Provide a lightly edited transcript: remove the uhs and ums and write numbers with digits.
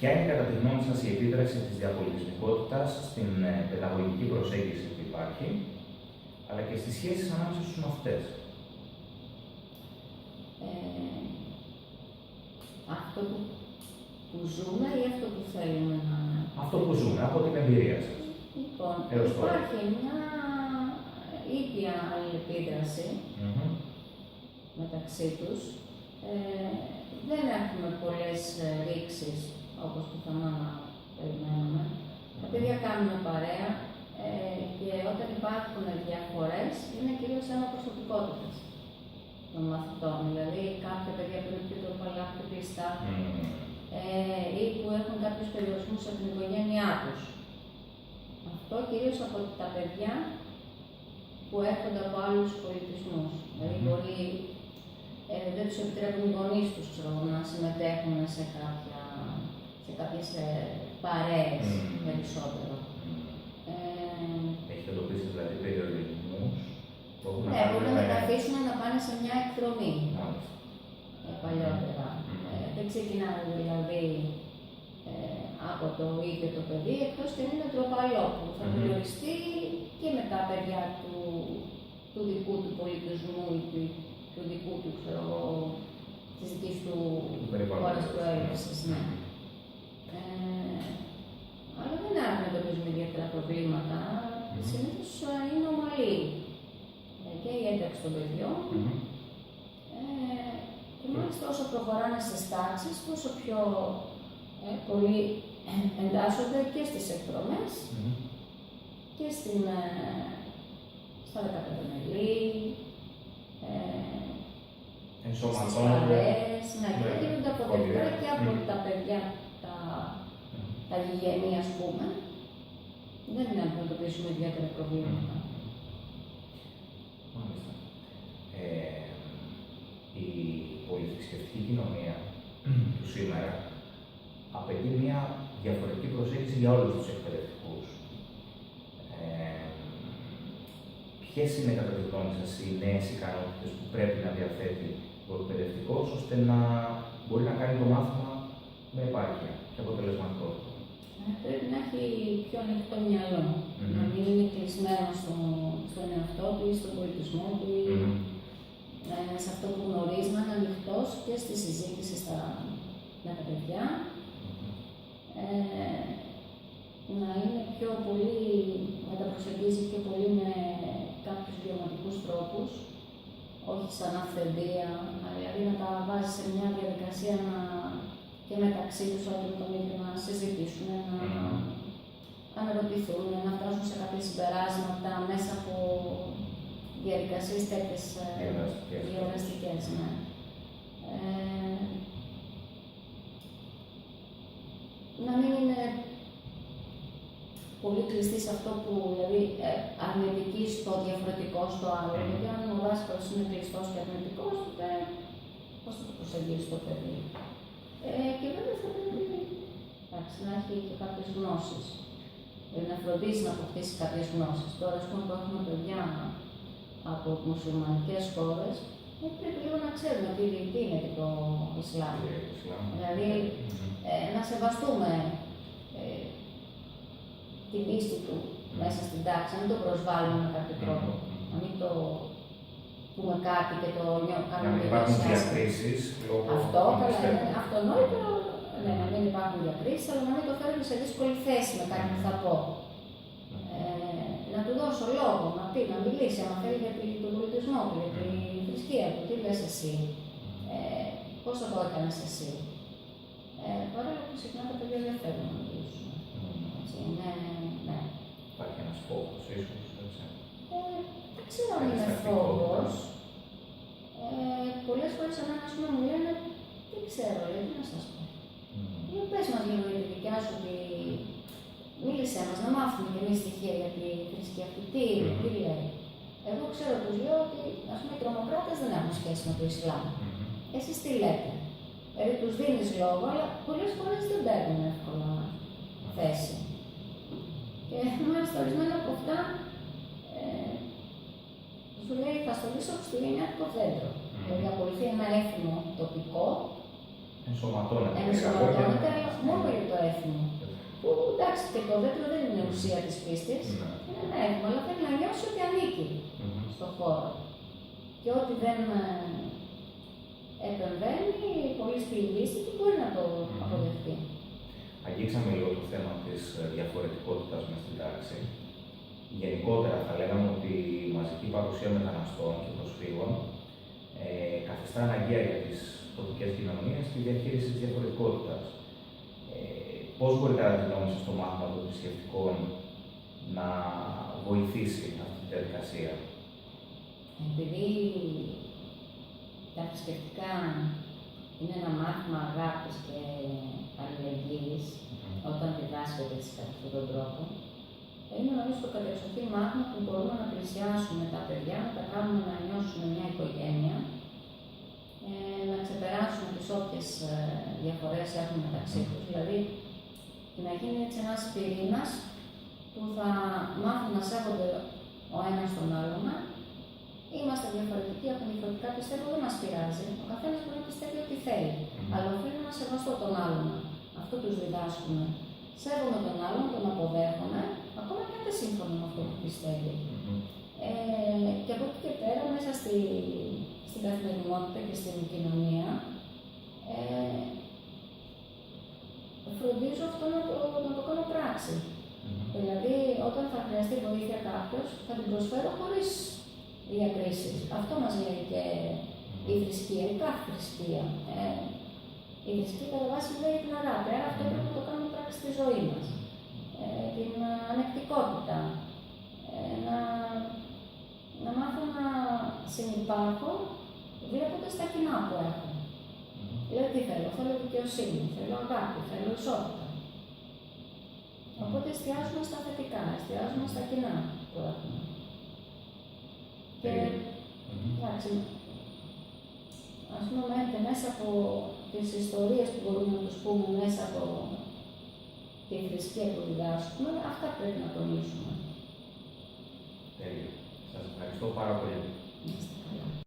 Ποια είναι κατά τη γνώμη σας η επίδραση της διαπολιτισμικότητας στην παιδαγωγική προσέγγιση που υπάρχει, αλλά και στις σχέσεις ανάμεσα στους μαθητές? Αυτό που ζούμε ή αυτό που θέλουμε να... Αυτό που ζούμε, από την εμπειρία σας. Λοιπόν, υπάρχει μια ίδια αλληλεπίδραση μεταξύ τους. Δεν έχουμε πολλές ρήξεις, όπως πιθανόν να περιμένουμε. Τα παιδιά κάνουν παρέα και όταν υπάρχουν διαφορές, είναι κυρίως αναπροσωπικότητες των μαθητών. Δηλαδή, κάποια παιδιά που είναι πιο τροπαλά, πιο κλειστά, ή που έχουν κάποιους περιορισμούς από την οικογένειά τους. Αυτό κυρίως από τα παιδιά που έρχονται από άλλους πολιτισμούς. Δηλαδή, μπορεί, δεν τους επιτρέπουν οι γονείς τους να συμμετέχουν σε κάποιες παρέες περισσότερο. Έχετε εντοπίσει δηλαδή περιορισμούς? Ναι, μπορεί να μεταφύσουν να πάνε σε μια εκδρομή παλιότερα. Δεν ξεκινάνε δηλαδή από το ίδιο το παιδί, εκτός και είναι τροπαλό που θα περιοριστεί και με τα παιδιά του δικού του πολιτισμού ή του δικού του, ξέρω εγώ, της δικής του χώρας προέλευσης. Ναι. Αλλά δεν αντιμετωπίζουμε ιδιαίτερα προβλήματα. Συνήθως είναι ομαλή και η ένταξη των παιδιών. Και μάλιστα όσο προχωράνε στις τάξεις, τόσο πιο πολύ εντάσσονται και στις εκδρομές και στα δεκαπεντεμελή, στις παρέες, και γίνονται αποδεκτά και από τα παιδιά τα γηγενή, ας πούμε. Δεν είναι να αντιμετωπίσουμε ιδιαίτερα προβλήματα. Μάλιστα. Η πολυθρησκευτική κοινωνία του σήμερα απαιτεί μια διαφορετική προσέγγιση για όλους τους εκπαιδευτικούς. Ποιες είναι κατά τη γνώμη σας οι νέες ικανότητες που πρέπει να διαθέτει ο εκπαιδευτικός ώστε να μπορεί να κάνει το μάθημα με επάρκεια και αποτελεσματικότητα? Πρέπει να έχει πιο ανοιχτό μυαλό. Να μην είναι κλεισμένο στον εαυτό του ή στον πολιτισμό του ή σε αυτό που γνωρίζει, να είναι ανοιχτός και στη συζήτηση με τα παιδιά. Να είναι πιο πολύ, να τα προσεγγίζει πιο πολύ με κάποιους βιωματικούς τρόπους, όχι σαν αυθεντία, δηλαδή να τα βάζει σε μια διαδικασία και μεταξύ τους όλοι με τον ίδιο να συζητήσουν, να αναρωτηθούν, να φτάσουν σε κάποια συμπεράσματα μέσα από διαδικασίες τέτοιες διαδραστικές. Ναι. Να μην είναι πολύ κλειστή σε αυτό που, δηλαδή, αρνητική στο διαφορετικό, στο άλλο. Γιατί αν ο δάσκαλος είναι κλειστός και αρνητικός, τότε πώς θα το προσεγγίσει το παιδί? Και βέβαια θα πρέπει να έχει και κάποιες γνώσεις. Δηλαδή να φροντίσει να αποκτήσει κάποιες γνώσεις. Τώρα, ας πούμε, που έχουμε παιδιά από μουσουλμανικές χώρες, πρέπει λίγο να ξέρουμε τι είναι και το Ισλάμ. Δηλαδή, να σεβαστούμε την πίστη του μέσα στην τάξη, να μην το προσβάλλουμε με κάποιο τρόπο. Να μην το πούμε κάτι και το κάνουμε. Να μην υπάρχουν διακρίσεις λόγω. Αυτό καλά είναι αυτονόητο, ναι, να μην υπάρχουν διακρίσεις, αλλά να μην το φέρουμε σε δύσκολη θέση με κάτι που θα πω. Να του δώσω λόγο, να πει, να μιλήσει, αν θέλει για τον πολιτισμό του, για τη θρησκεία του, τι λες εσύ, πώς θα το έκανες εσύ. Παρόλο που συχνά τα παιδιά δεν θέλουν να μιλήσουν. Ναι. Υπάρχει ένας φόβος, ίσως, δεν ξέρω αν είναι φόβος. Πολλές φορές εμένα, ας πούμε, μου λένε, δεν ξέρω, γιατί να σας πω. Πες μας λίγο για τη δικιά σου, μίλησέ μας, να μάθουμε και εμείς στοιχεία για τη θρησκεία αυτή. Τι λέει. Εγώ ξέρω, τους λέω ότι, ας πούμε, οι τρομοκράτες δεν έχουν σχέση με το Ισλάμ. Εσείς τι λέτε? Δηλαδή, τους δίνεις λόγο, αλλά πολλές φορές δεν παίρνουν εύκολα θέση. Και μάλιστα ορισμένα από αυτά σου λέει θα στολίσω χριστουγεννιάτικο δέντρο. Δηλαδή ακολουθεί ένα έθιμο τοπικό Ενσωματώνεται. Ενσωματώνεται, αλλά μόνο για το έθιμο. Που εντάξει, και το δέντρο δεν είναι ουσία της πίστης. Είναι ένα έθιμο, αλλά θέλει να νιώσει ότι ανήκει στον χώρο. Και ό,τι δεν επεμβαίνει πολύ στη λύση του μπορεί να το αποδεχτεί. Αγγίξαμε λίγο το θέμα της διαφορετικότητας μες στην τάξη. Γενικότερα θα λέγαμε ότι η μαζική παρουσία μεταναστών και προσφύγων καθιστά αναγκαία για τις τοπικές κοινωνίες τη διαχείριση της διαφορετικότητας. Πώς μπορεί κατά τη γνώμη σας το μάθημα των θρησκευτικών να βοηθήσει αυτή τη διαδικασία? Επειδή τα θρησκευτικά είναι ένα μάθημα αγάπης και αλληλεγγύης, όταν διδάσκεται κατά αυτόν τον τρόπο, είναι νομίζω το κατεξοχήν μάθημα που μπορούμε να πλησιάσουμε τα παιδιά, να τα κάνουμε να νιώσουν μια οικογένεια, να ξεπεράσουν τις όποιες διαφορές έχουν μεταξύ τους. Δηλαδή, να γίνει έτσι ένας πυρήνας που θα μάθουν να σέβονται ο ένας τον άλλον. Είμαστε διαφορετικοί, από διαφορετικά πιστεύω δεν μας πειράζει. Ο καθένας μπορεί να πιστεύει ό,τι θέλει. Αλλά οφείλει να σεβαστώ τον άλλον. Αυτό τους διδάσκουμε. Σέβομαι τον άλλον, τον αποδέχομαι, ακόμα και αν δεν σύμφωνα με αυτό που πιστεύει. Και από εκεί και πέρα, μέσα στην καθημερινότητα και στην κοινωνία, φροντίζω αυτό να το κάνω πράξη. Δηλαδή, όταν θα χρειαστεί βοήθεια κάποιος, θα την προσφέρω χωρίς διακρίσεις. Αυτό μας λέει και η θρησκεία, η κάθε θρησκεία. Η θρησκεία κατά βάση λέει την αγάπη, άρα αυτό πρέπει να το κάνουμε πράξη στη ζωή μας. Την ανεκτικότητα. Να μάθω να συνυπάρχω βλέποντας τα κοινά που έχω. Δηλαδή τι θέλω, θέλω δικαιοσύνη, θέλω αγάπη, θέλω ισότητα. Οπότε εστιάζουμε στα θετικά, εστιάζουμε στα κοινά που έχουμε. Και εντάξει, ας πούμε και μέσα από τις ιστορίες που μπορούμε να τους πούμε μέσα από τη θρησκεία που διδάσκουμε, αυτά πρέπει να τονίσουμε. Τέλεια. Σας ευχαριστώ πάρα πολύ.